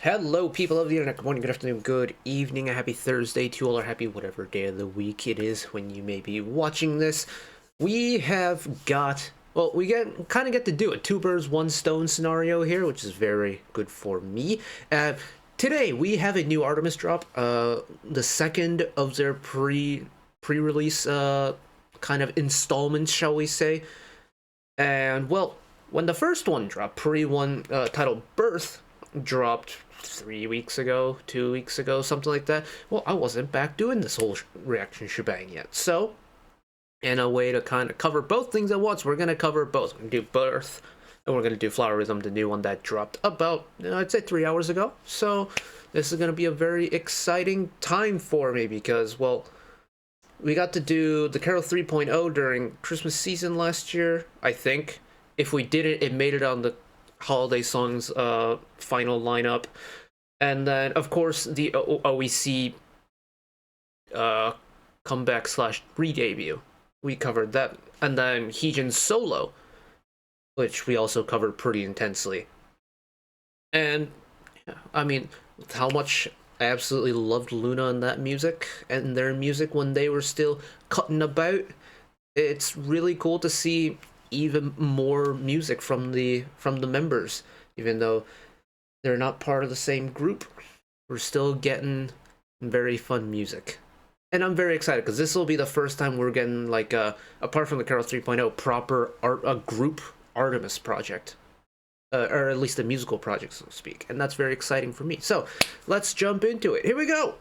Hello, people of the internet. Good morning, good afternoon, good evening, a happy Thursday to you all, or happy whatever day of the week it is when you may be watching this. We have got, well, we kind of get to do a two birds, one stone scenario here, which is very good for me. Today, we have a new ARTMS drop, the second of their pre-release kind of installments, shall we say. And, well, when the first one dropped, pre-one titled Birth, dropped 3 weeks ago, 2 weeks ago, something like that. Well, I wasn't back doing this whole reaction shebang yet. So, in a way to kind of cover both things at once, we're going to cover both. We're going to do Birth, and we're going to do Flowerism, the new one that dropped about, I'd say 3 hours ago. So, this is going to be a very exciting time for me because, well, we got to do the Carol 3.0 during Christmas season last year, I think. If we did it, it made it on the holiday songs final lineup. And then, of course, the OEC comeback slash re-debut. We covered that. And then Heejin's solo, which we also covered pretty intensely. And, I mean, how much I absolutely loved Luna and that music, and their music when they were still cutting about. It's really cool to see even more music from the members, even though they're not part of the same group. We're still getting very fun music, and I'm very excited because this will be the first time we're getting, like, apart from the Carol 3.0, proper group ARTMS project, or at least a musical project, so to speak, and that's very exciting for me. So let's jump into it. Here we go.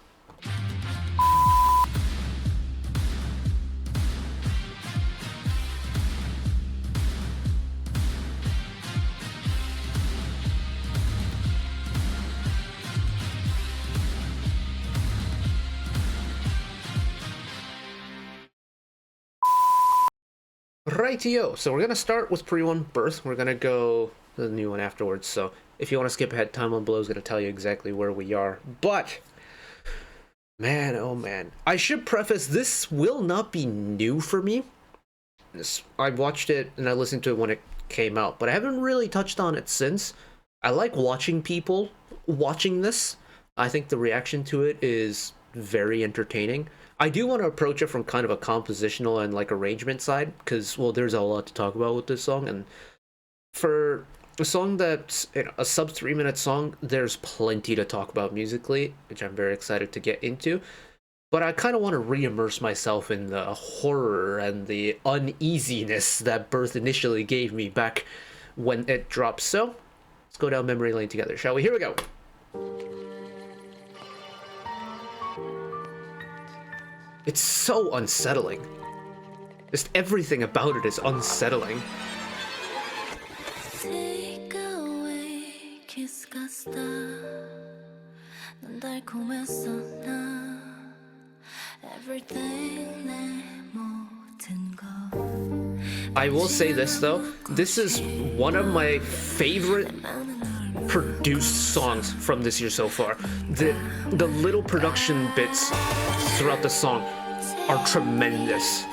Rightio, so we're gonna start with pre-one Birth. We're gonna go to the new one afterwards, so if you want to skip ahead, time on below is gonna tell you exactly where we are. But man, oh man, I should preface, this will not be new for me. I watched it and I listened to it when it came out, but I haven't really touched on it since. I like watching people watching this. I think the reaction to it is very entertaining. I do want to approach it from kind of a compositional and like arrangement side, because, well, there's a lot to talk about with this song, and for a song that's a sub 3 minute song, there's plenty to talk about musically, which I'm very excited to get into. But I kind of want to re-immerse myself in the horror and the uneasiness that Birth initially gave me back when it dropped. So let's go down memory lane together, shall we? Here we go. It's so unsettling. Just everything about it is unsettling. I will say this though, this is one of my favorite produced songs from this year so far. The little production bits throughout the song are tremendous.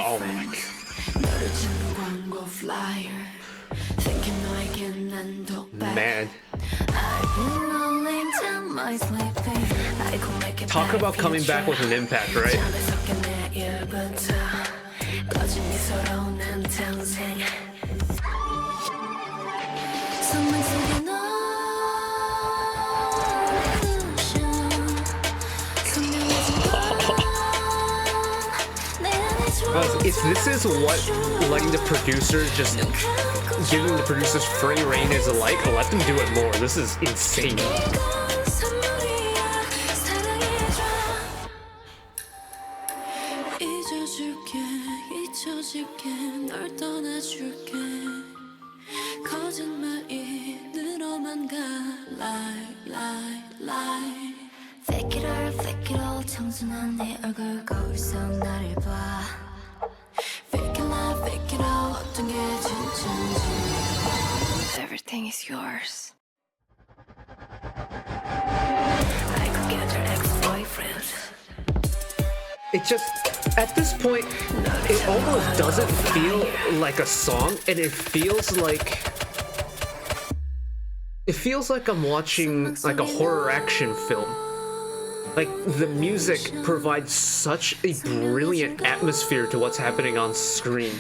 Oh my God. Man. Talk about coming back with an impact, right? If this is what letting the producers just giving the producers free reign is like, let them do it more. This is insane. Fake it all, 청순한 네 얼굴 거울 속 나를 봐. Fake it all, everything is yours. I could get your ex-boyfriend. It just, at this point, it almost doesn't feel like a song, and it feels like I'm watching like a horror action film. Like, the music provides such a brilliant atmosphere to what's happening on screen.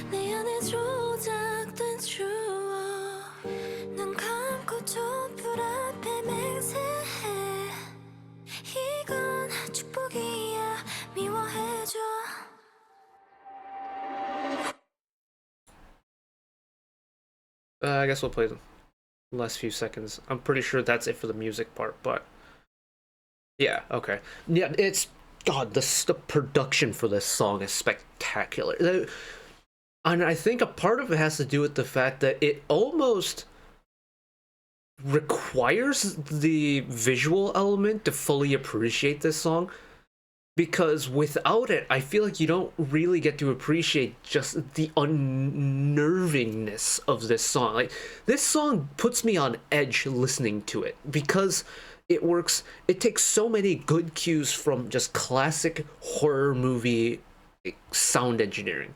I guess we'll play the last few seconds. I'm pretty sure that's it for the music part, but yeah, okay. Yeah, it's, God, the production for this song is spectacular. And I think a part of it has to do with the fact that it almost requires the visual element to fully appreciate this song. Because without it, I feel like you don't really get to appreciate just the unnervingness of this song. Like, this song puts me on edge listening to it because it works. It takes so many good cues from just classic horror movie sound engineering.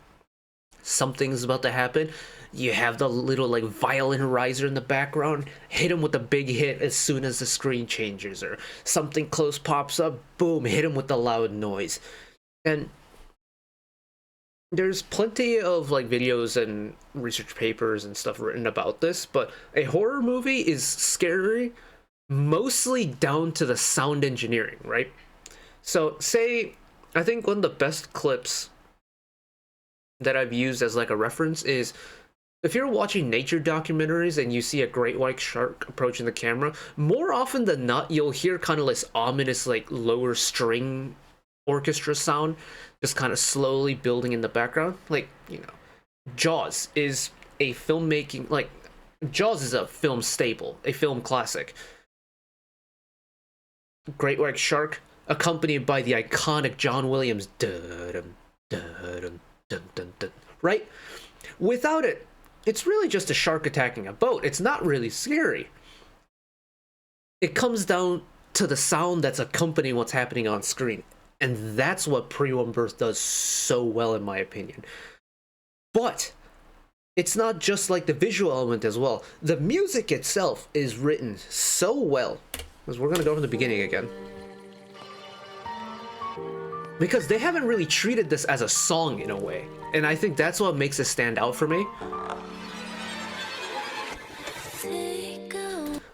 Something's about to happen. You have the little like violin riser in the background, hit him with a big hit as soon as the screen changes, or something close pops up, boom, hit him with the loud noise. And there's plenty of like videos and research papers and stuff written about this, but a horror movie is scary mostly down to the sound engineering, right? So say, I think one of the best clips that I've used as like a reference is, if you're watching nature documentaries and you see a great white shark approaching the camera, more often than not, you'll hear kind of this ominous, like, lower string orchestra sound just kind of slowly building in the background. Like, you know, Jaws is a filmmaking, like, Jaws is a film staple, a film classic. Great white shark, accompanied by the iconic John Williams, dun dun dun dun dun, right? Without it, it's really just a shark attacking a boat. It's not really scary. It comes down to the sound that's accompanying what's happening on screen. And that's what Pre-One Birth does so well, in my opinion. But it's not just like the visual element as well. The music itself is written so well. Because we're going to go from the beginning again. Because they haven't really treated this as a song in a way. And I think that's what makes it stand out for me.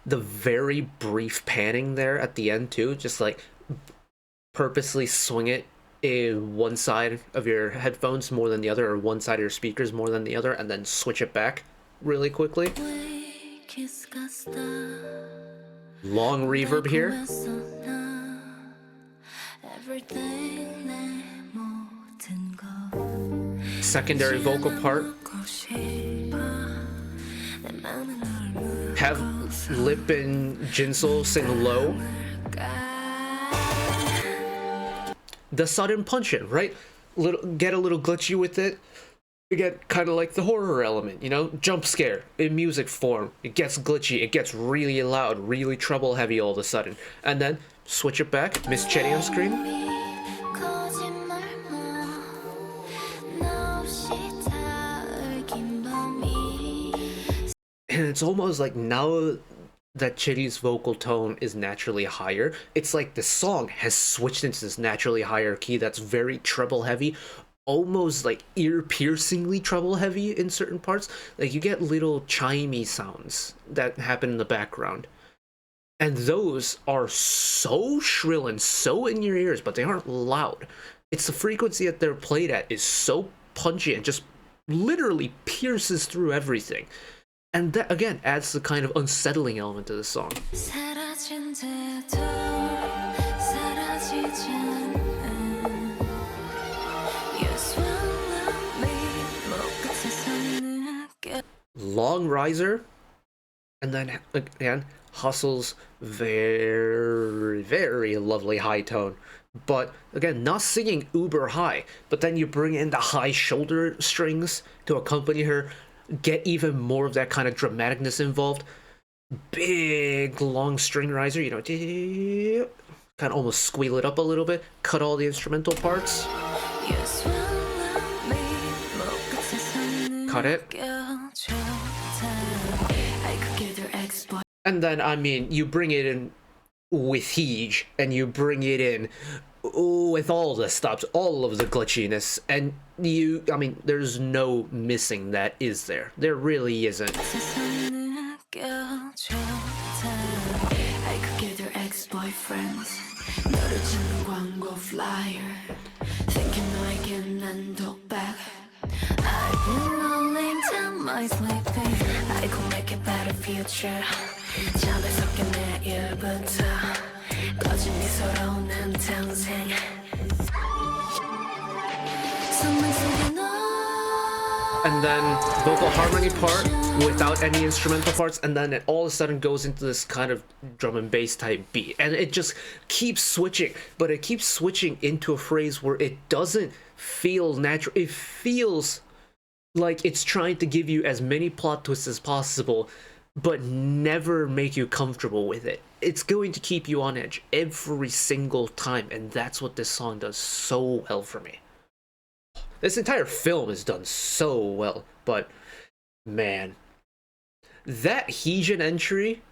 The very brief panning there at the end too, just like purposely swing it in one side of your headphones more than the other, or one side of your speakers more than the other, and then switch it back really quickly. Long reverb here. Secondary vocal part. Have Lip and Jinsol sing low. The sudden punch in, right? Get a little glitchy with it. You get kind of like the horror element, you know? Jump scare in music form. It gets glitchy. It gets really loud, really treble heavy all of a sudden. And then switch it back. Miss Chetty on screen. And it's almost like now that Chitty's vocal tone is naturally higher, it's like the song has switched into this naturally higher key that's very treble heavy, almost like ear-piercingly treble heavy in certain parts. Like, you get little chimey sounds that happen in the background. And those are so shrill and so in your ears, but they aren't loud. It's the frequency that they're played at is so punchy and just literally pierces through everything. And that, again, adds the kind of unsettling element to the song. Long riser, and then, again, Hustle's very, very lovely high tone. But, again, not singing uber high, but then you bring in the high shoulder strings to accompany her get even more of that kind of dramaticness involved, big long string riser, you know, kind of almost squeal it up a little bit, cut all the instrumental parts, cut it, and then I mean you bring it in with Heege, and you bring it in with all the stops, all of the glitchiness, and I mean, there's no missing that, is there? There really isn't. I could give their ex-boyfriends 너를 주는 광고 flyer thinking 너에겐 난 독박 I've been rolling down my sleeping I could make a better future 잠에 섞인 내일부터 꺼진 미소로 난 탄생 선물 속에 너 And then vocal harmony part without any instrumental parts, and then it all of a sudden goes into this kind of drum and bass type beat, and it just keeps switching, but it keeps switching into a phrase where it doesn't feel natural. It feels like it's trying to give you as many plot twists as possible, but never make you comfortable with it. It's going to keep you on edge every single time, and that's what this song does so well for me. This entire film is done so well, but man, that Heejin entry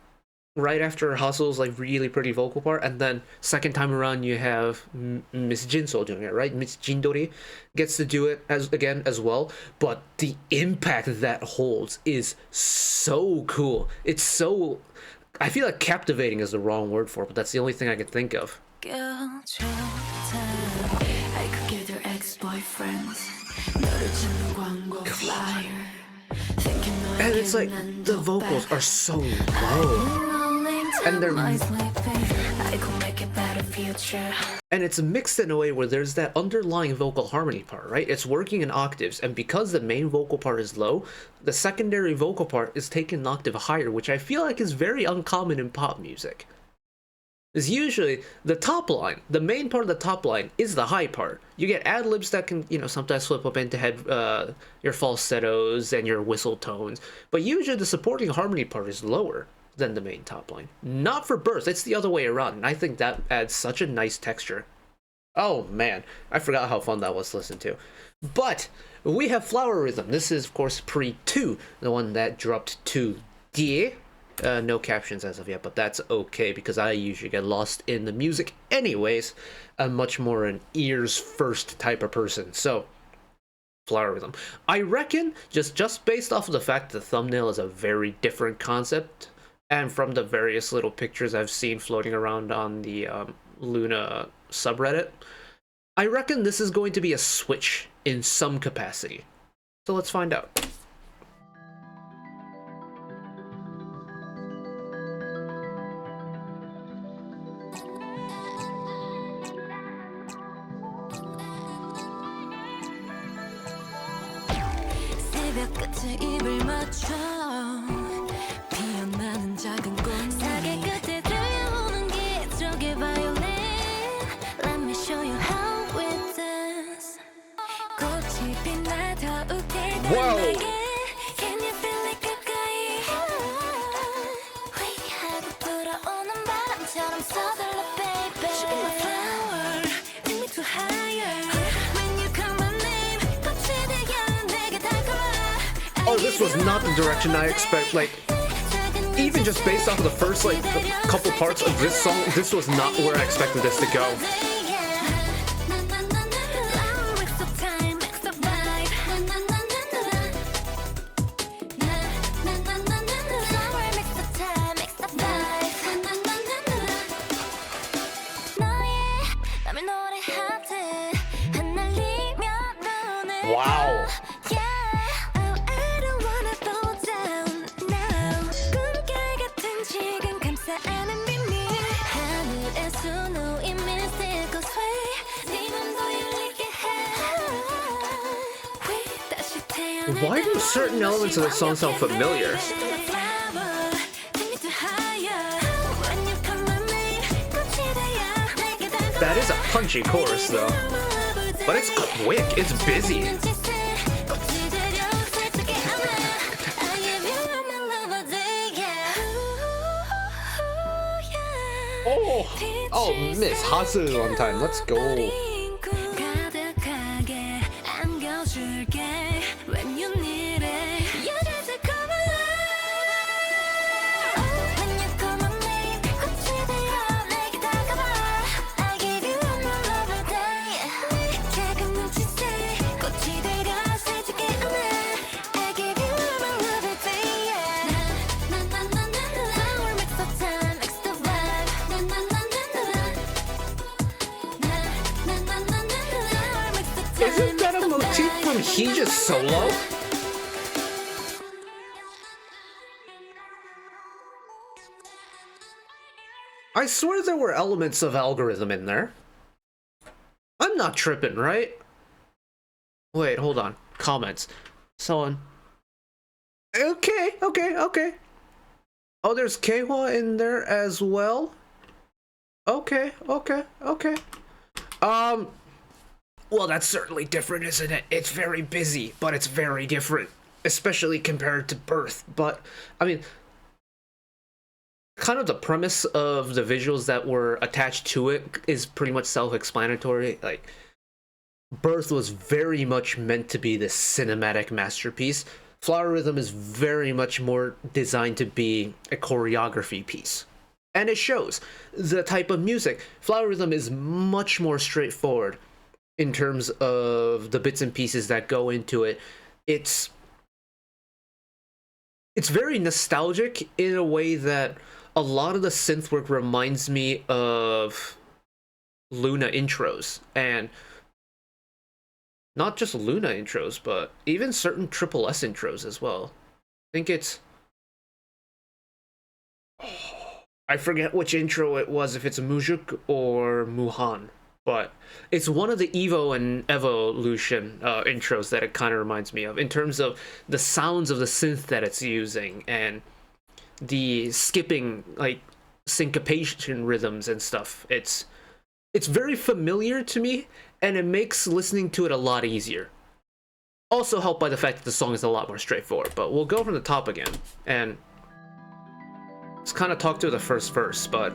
right after Hustle's like really pretty vocal part, and then second time around you have Miss Jinso doing it, right? Miss Jindori gets to do it as well, but the impact that holds is so cool. It's so, I feel like captivating is the wrong word for it, but that's the only thing I can think of. I could give their ex-boyfriends 너를 주는 광고 flyer And it's like the vocals are so low, and they're and it's mixed in a way where there's that underlying vocal harmony part, right? It's working in octaves, and because the main vocal part is low, the secondary vocal part is taken an octave higher, which I feel like is very uncommon in pop music. Is usually the top line, the main part of the top line is the high part. You get ad-libs that can, you know, sometimes flip up into your falsettos and your whistle tones, but usually the supporting harmony part is lower than the main top line. Not for bursts, it's the other way around, and I think that adds such a nice texture. Oh man, I forgot how fun that was to listen to. But we have Flower Rhythm. This is of course pre-2, the one that dropped to D. No captions as of yet, but that's okay because I usually get lost in the music anyways. I'm much more an ears first type of person. So, Flower Rhythm. I reckon, just based off of the fact that the thumbnail is a very different concept, and from the various little pictures I've seen floating around on the Luna subreddit, I reckon this is going to be a switch in some capacity. So let's find out. 입을 맞춰 피어나는 작은 꽃 사계 끝에 들려오는 기적의 violin Let me show you how it dance 꽃이 빛나 더 웃길 거야 Can you feel it 가까이 회의하고 불어오는 바람처럼 서둘러 baby Show me my flower Take me to higher When you call my name 꽃이 되어 내게 다가와 Oh, this was not the direction I expect. Like, even just based off of the first, like, couple parts of this song, this was not where I expected this to go. Wow. Why do certain elements of the song sound familiar? That is a punchy chorus though. But it's quick, it's busy. Oh, Miss Hasu on time. Let's go. 가득하게 안겨줄게 when you need it. You just come alive. When you call my name, 꽃이 되어 내게 다가와. I give you all my love all day. 작은 눈짓에 꽃이 되려 살짝의 은혜. I give you all my love all day. Flower mix the time, mix the vibe. Isn't that a motif from He Just Solo? I swear there were elements of algorithm in there. I'm not tripping, right? Wait, hold on. Comments. Someone. Okay. Oh, there's Kehwa in there as well. Okay. Well, that's certainly different, isn't it? It's very busy, but it's very different, especially compared to Birth. But, I mean, kind of the premise of the visuals that were attached to it is pretty much self-explanatory. Like, Birth was very much meant to be this cinematic masterpiece. Flower Rhythm is very much more designed to be a choreography piece. And it shows. The type of music. Flower Rhythm is much more straightforward in terms of the bits and pieces that go into it. It's very nostalgic in a way that a lot of the synth work reminds me of Luna intros, and not just Luna intros, but even certain Triple S intros as well. I think it's... I forget which intro it was, if it's Mujuk or Muhan. But it's one of the Evo and Evolution intros that it kind of reminds me of, in terms of the sounds of the synth that it's using and the skipping, like, syncopation rhythms and stuff. It's very familiar to me, and it makes listening to it a lot easier. Also helped by the fact that the song is a lot more straightforward. But we'll go from the top again, and let's kind of talk through the first verse, but...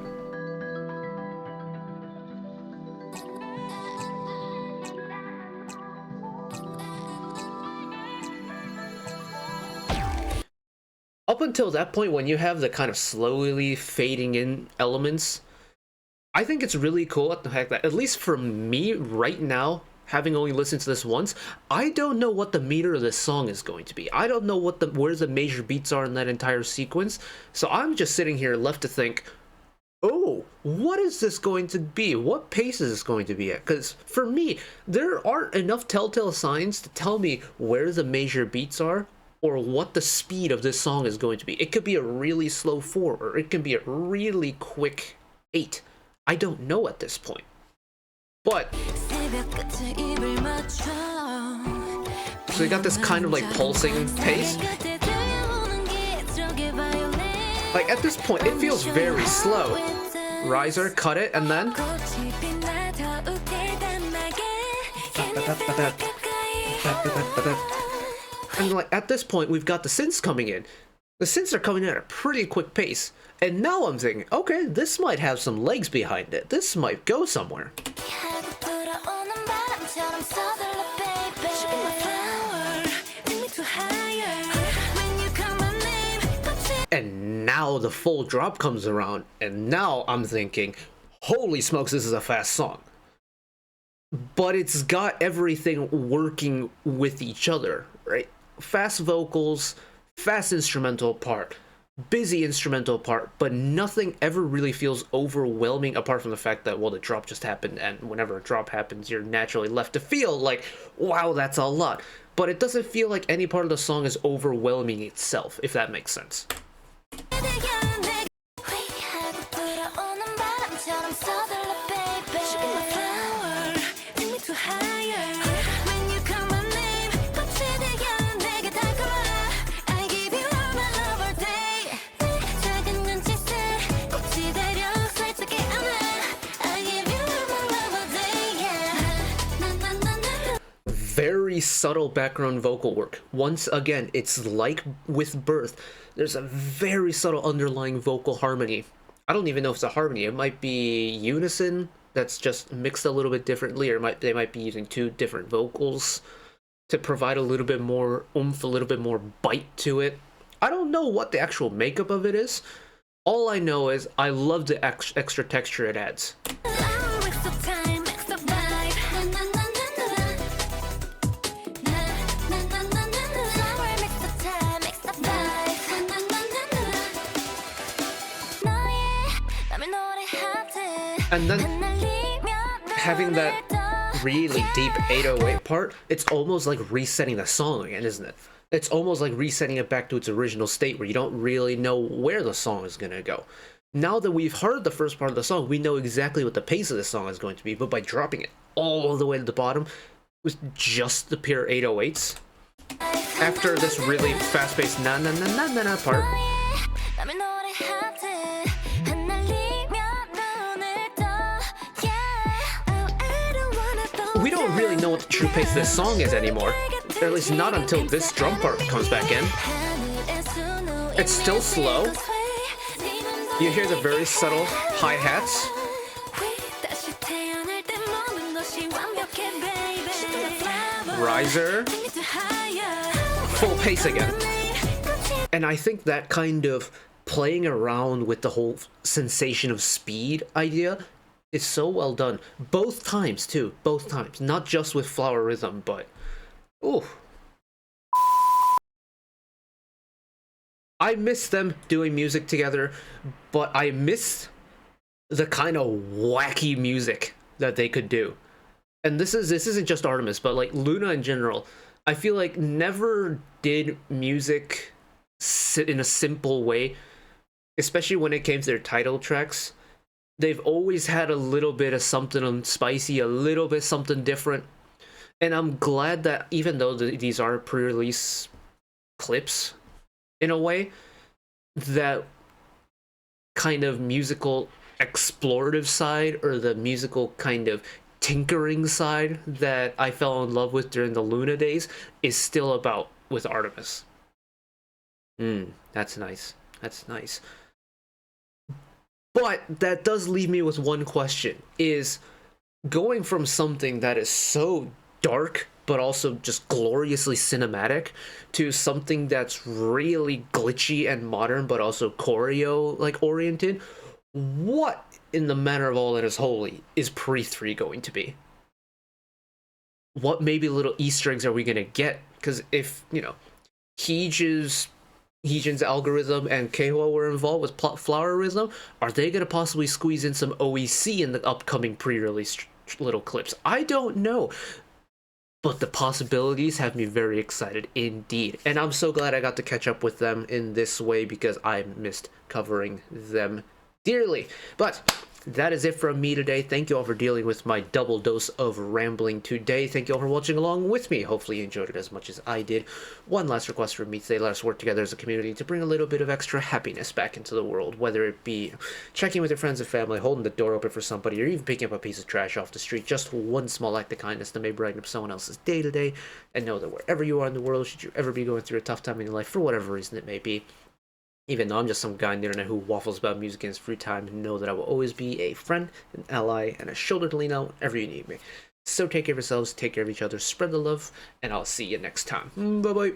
Up until that point, when you have the kind of slowly fading in elements, I think it's really cool at the fact that, at least for me right now, having only listened to this once, I don't know what the meter of this song is going to be. I don't know where the major beats are in that entire sequence, so I'm just sitting here left to think, oh, what is this going to be? What pace is this going to be at? Because for me, there aren't enough telltale signs to tell me where the major beats are, or what the speed of this song is going to be. It could be a really slow 4, or it can be a really quick 8. I don't know at this point. But... so you got this kind of like pulsing pace. Like at this point, it feels very slow. Riser, cut it, and then... and like at this point, we've got the synths coming in. The synths are coming in at a pretty quick pace. And now I'm thinking, okay, this might have some legs behind it. This might go somewhere. And now the full drop comes around, and now I'm thinking, holy smokes, this is a fast song. But it's got everything working with each other, right? Fast vocals, fast instrumental part, busy instrumental part, but nothing ever really feels overwhelming apart from the fact that, well, the drop just happened, and whenever a drop happens, you're naturally left to feel like, wow, that's a lot. But it doesn't feel like any part of the song is overwhelming itself, if that makes sense. Very subtle background vocal work. Once again, it's like with Birth. There's a very subtle underlying vocal harmony I don't even know if it's a harmony. It might be unison that's just mixed a little bit differently, or they might be using two different vocals to provide a little bit more oomph, a little bit more bite to it. I don't know what the actual makeup of it is. All I know is I love the extra texture it adds. And then having that really deep 808 part, it's almost like resetting the song again, isn't it? It's almost like resetting it back to its original state where you don't really know where the song is going to go. Now that we've heard the first part of the song, we know exactly what the pace of the song is going to be, but by dropping it all the way to the bottom with just the pure 808s, after this really fast-paced na na na na na na part, we don't really know what the true pace of this song is anymore. Or at least not until this drum part comes back in. It's still slow. You hear the very subtle hi-hats. Riser. Full pace again. And I think that kind of playing around with the whole sensation of speed idea is so well done. Both times, too. Both times. Not just with Flower Rhythm, but... ooh. I miss them doing music together, but I miss the kind of wacky music that they could do. And this isn't just ARTMS, but like Luna in general. I feel like never did music sit in a simple way, especially when it came to their title tracks. They've always had a little bit of something spicy, a little bit something different. And I'm glad that even though these are pre-release clips, in a way, that kind of musical explorative side, or the musical kind of tinkering side that I fell in love with during the Luna days, is still about with ARTMS. That's nice. That's nice. But that does leave me with one question, is going from something that is so dark but also just gloriously cinematic to something that's really glitchy and modern but also choreo like oriented, what in the manner of all that is holy is Pre-3 going to be? What maybe little Easter eggs are we gonna get? Because if, you know, Heejin's algorithm and Keihua were involved with Flower Rhythm, are they gonna possibly squeeze in some OEC in the upcoming pre-release little clips? I don't know. But the possibilities have me very excited indeed. And I'm so glad I got to catch up with them in this way, because I missed covering them dearly. But that is it from me today. Thank you all for dealing with my double dose of rambling today. Thank you all for watching along with me. Hopefully you enjoyed it as much as I did. One last request from me today: let us work together as a community to bring a little bit of extra happiness back into the world, whether it be checking with your friends and family, holding the door open for somebody, or even picking up a piece of trash off the street. Just one small act of kindness that may brighten up someone else's day today. And know that wherever you are in the world, should you ever be going through a tough time in your life, for whatever reason it may be, even though I'm just some guy on the internet who waffles about music in his free time, know that I will always be a friend, an ally, and a shoulder to lean on whenever you need me. So take care of yourselves, take care of each other, spread the love, and I'll see you next time. Bye-bye.